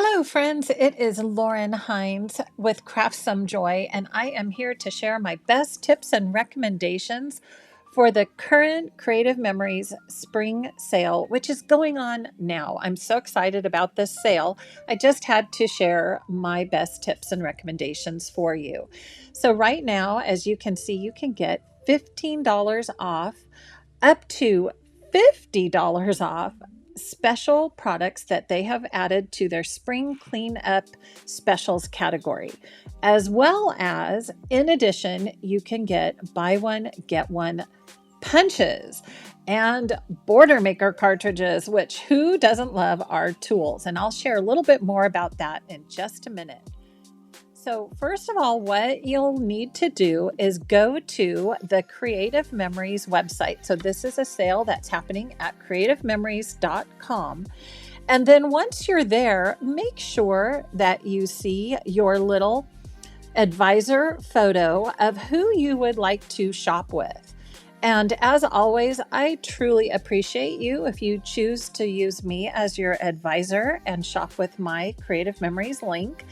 Hello, friends. It is Lauren Hines with Craft Some Joy, and I am here to share my best tips and recommendations for the current Creative Memories spring sale, which is going on now. I'm so excited about this sale. I just had to share my best tips and recommendations for you. So, right now, as you can see, you can get $15 off, up to $50 off special products that they have added to their spring cleanup specials category. As well as, in addition, you can get buy one, get one punches and border maker cartridges, which who doesn't love our tools? And I'll share a little bit more about that in just a minute. So, first of all, what you'll need to do is go to the Creative Memories website. So, this is a sale that's happening at creativememories.com. And then once you're there, make sure that you see your little advisor photo of who you would like to shop with. And as always, I truly appreciate you if you choose to use me as your advisor and shop with my Creative Memories link.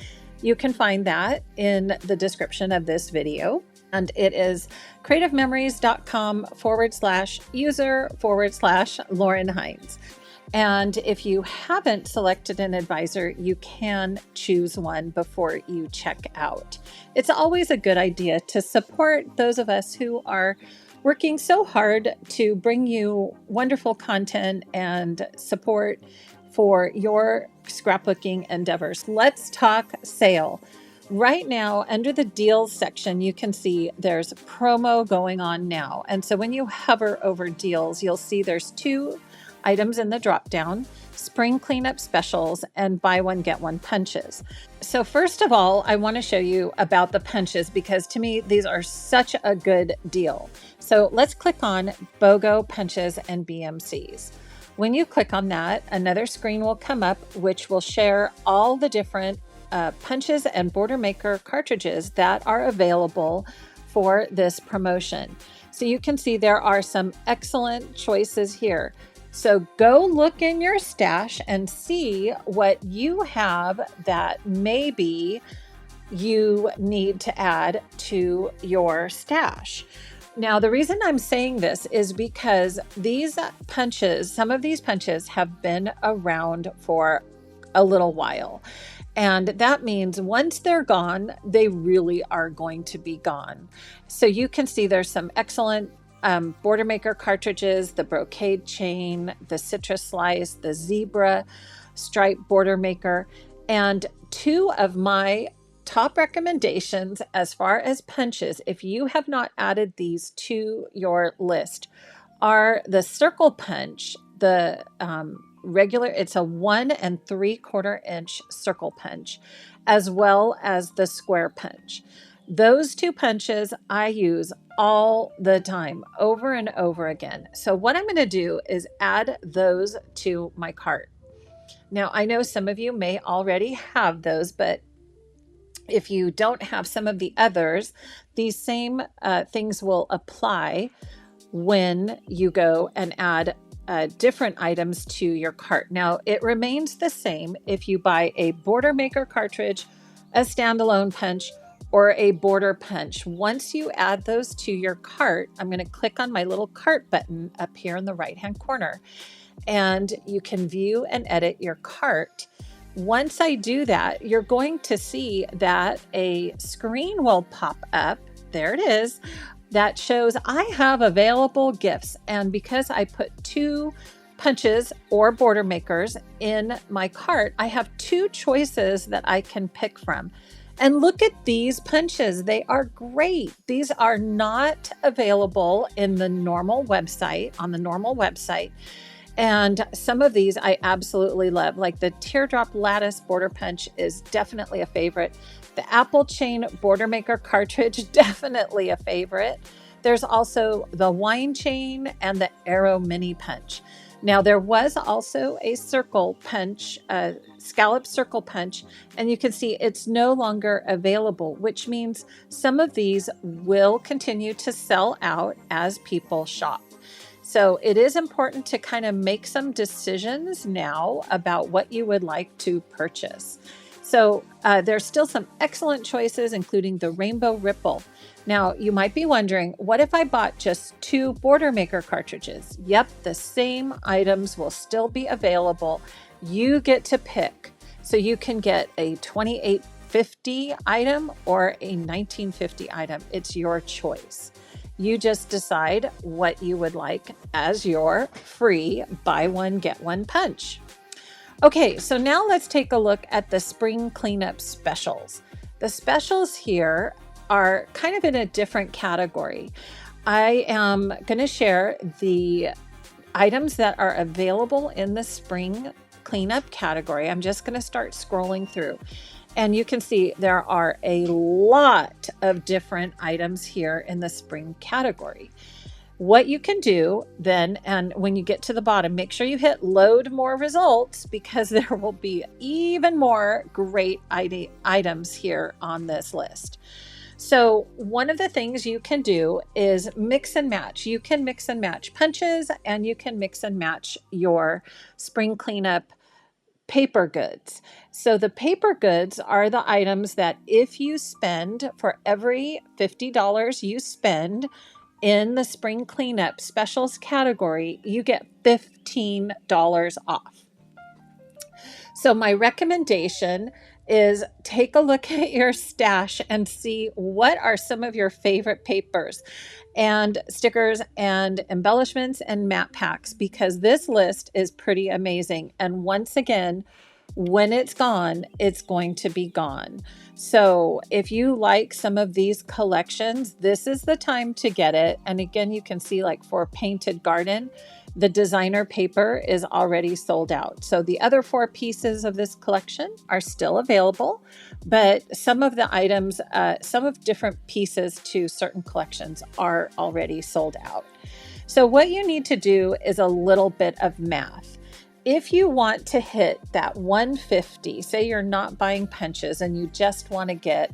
You can find that in the description of this video. And it is creativememories.com/user/Lauren Hines. And if you haven't selected an advisor, you can choose one before you check out. It's always a good idea to support those of us who are working so hard to bring you wonderful content and support for your scrapbooking endeavors. Let's talk sale. Right now, under the deals section, you can see there's promo going on now. And so when you hover over deals, you'll see there's two items in the drop down: spring cleanup specials and buy one, get one punches. So first of all, I want to show you about the punches because to me, these are such a good deal. So let's click on BOGO Punches and BMCs. When you click on that, another screen will come up, which will share all the different punches and border maker cartridges that are available for this promotion. So you can see there are some excellent choices here. So go look in your stash and see what you have that maybe you need to add to your stash. Now, the reason I'm saying this is because these punches, some of these punches have been around for a little while. And that means once they're gone, they really are going to be gone. So you can see there's some excellent border maker cartridges, the brocade chain, the citrus slice, the zebra stripe border maker, and two of my top recommendations as far as punches, if you have not added these to your list, are the circle punch, the regular, it's a 1 3/4 inch circle punch, as well as the square punch. Those two punches I use all the time, over and over again. So what I'm going to do is add those to my cart. Now, I know some of you may already have those, but if you don't have some of the others, these same things will apply when you go and add different items to your cart. Now, it remains the same if you buy a border maker cartridge, a standalone punch, or a border punch. Once you add those to your cart, I'm going to click on my little cart button up here in the right-hand corner, and you can view and edit your cart. Once I do that, you're going to see that a screen will pop up. There it is. That shows I have available gifts. And because I put two punches or border makers in my cart, I have two choices that I can pick from. And look at these punches. They are great. These are not available in the normal website, on the normal website. And some of these I absolutely love, like the teardrop lattice border punch is definitely a favorite. The apple chain border maker cartridge, definitely a favorite. There's also the wine chain and the arrow mini punch. Now, there was also a circle punch, scallop circle punch, and you can see it's no longer available, which means some of these will continue to sell out as people shop. So it is important to kind of make some decisions now about what you would like to purchase. So there's still some excellent choices, including the Rainbow Ripple. Now, you might be wondering, what if I bought just 2 Border Maker cartridges? Yep, the same items will still be available. You get to pick. So you can get a 2850 item or a 1950 item. It's your choice. You just decide what you would like as your free buy one, get one punch. Okay, so now let's take a look at the spring cleanup specials. The specials here are kind of in a different category. I am going to share the items that are available in the spring cleanup category. I'm just going to start scrolling through. And you can see there are a lot of different items here in the spring category. What you can do then, and when you get to the bottom, make sure you hit load more results, because there will be even more great items here on this list. So one of the things you can do is mix and match. You can mix and match punches, and you can mix and match your spring cleanup paper goods. So the paper goods are the items that if you spend, for every $50 you spend in the spring cleanup specials category, you get $15 off. So my recommendation is take a look at your stash and see what are some of your favorite papers and stickers and embellishments and matte packs, because this list is pretty amazing. And once again, when it's gone, it's going to be gone. So if you like some of these collections, this is the time to get it. And again, you can see, like for Painted Garden, the designer paper is already sold out. So the other 4 pieces of this collection are still available, but some of the items, some of different pieces to certain collections are already sold out. So what you need to do is a little bit of math. If you want to hit that 150, say you're not buying punches and you just want to get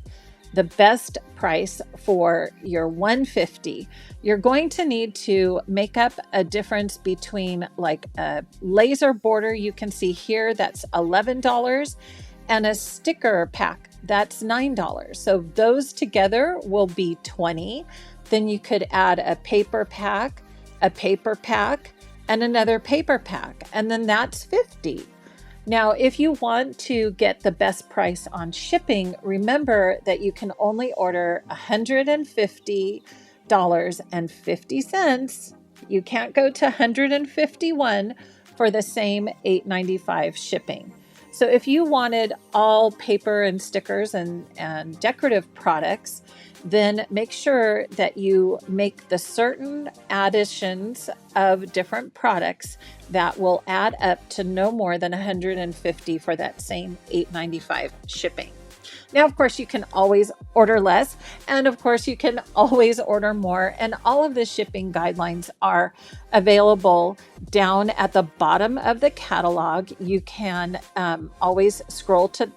the best price for your 150, you're going to need to make up a difference between like a laser border you can see here, that's $11, and a sticker pack, that's $9. So those together will be $20. Then you could add a paper pack, and another paper pack, and then that's $50. Now, if you want to get the best price on shipping, remember that you can only order $150.50. You can't go to $151 for the same $8.95 shipping. So if you wanted all paper and stickers and decorative products, then make sure that you make the certain additions of different products that will add up to no more than $150 for that same $8.95 shipping. Now, of course, you can always order less, and of course, you can always order more. And all of the shipping guidelines are available down at the bottom of the catalog. You can always scroll to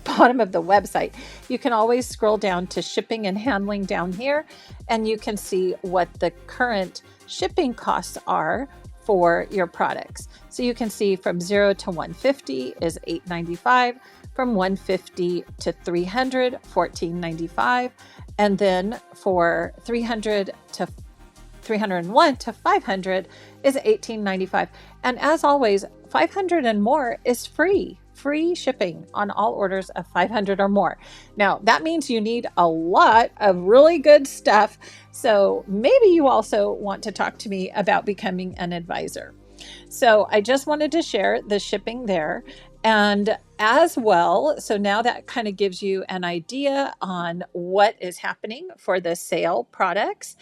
bottom of the website. You can always scroll down to shipping and handling down here, and you can see what the current shipping costs are for your products. So you can see from 0 to 150 is $8.95, from 150 to 300, $14.95, and then for 300 to 301 to 500 is $18.95. And as always, 500 and more is free shipping on all orders of 500 or more. Now, that means you need a lot of really good stuff. So maybe you also want to talk to me about becoming an advisor. So I just wanted to share the shipping there. And as well, so now that kind of gives you an idea on what is happening for the sale products.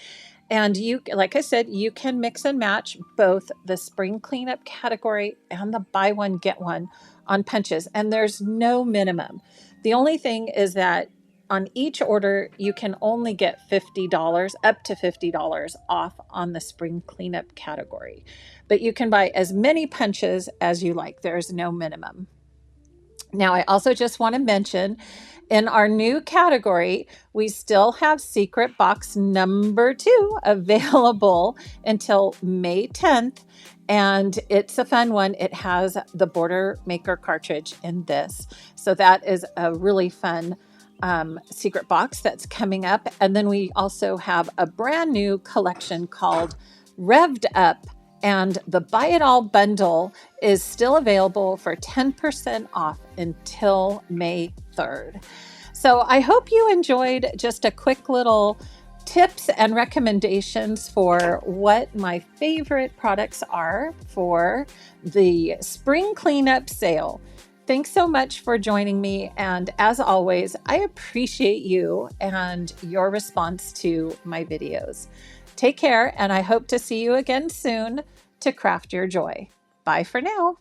And you, like I said, you can mix and match both the spring cleanup category and the buy one, get one on punches. And there's no minimum. The only thing is that on each order, you can only get $50, up to $50 off on the spring cleanup category. But you can buy as many punches as you like. There's no minimum. Now, I also just want to mention in our new category, we still have Secret Box number 2 available until May 10th. And it's a fun one. It has the border maker cartridge in this. So that is a really fun secret box that's coming up. And then we also have a brand new collection called Revved Up. And the Buy It All bundle is still available for 10% off until May 3rd. So I hope you enjoyed just a quick little tips and recommendations for what my favorite products are for the spring cleanup sale. Thanks so much for joining me. And as always, I appreciate you and your response to my videos. Take care, and I hope to see you again soon to craft your joy. Bye for now.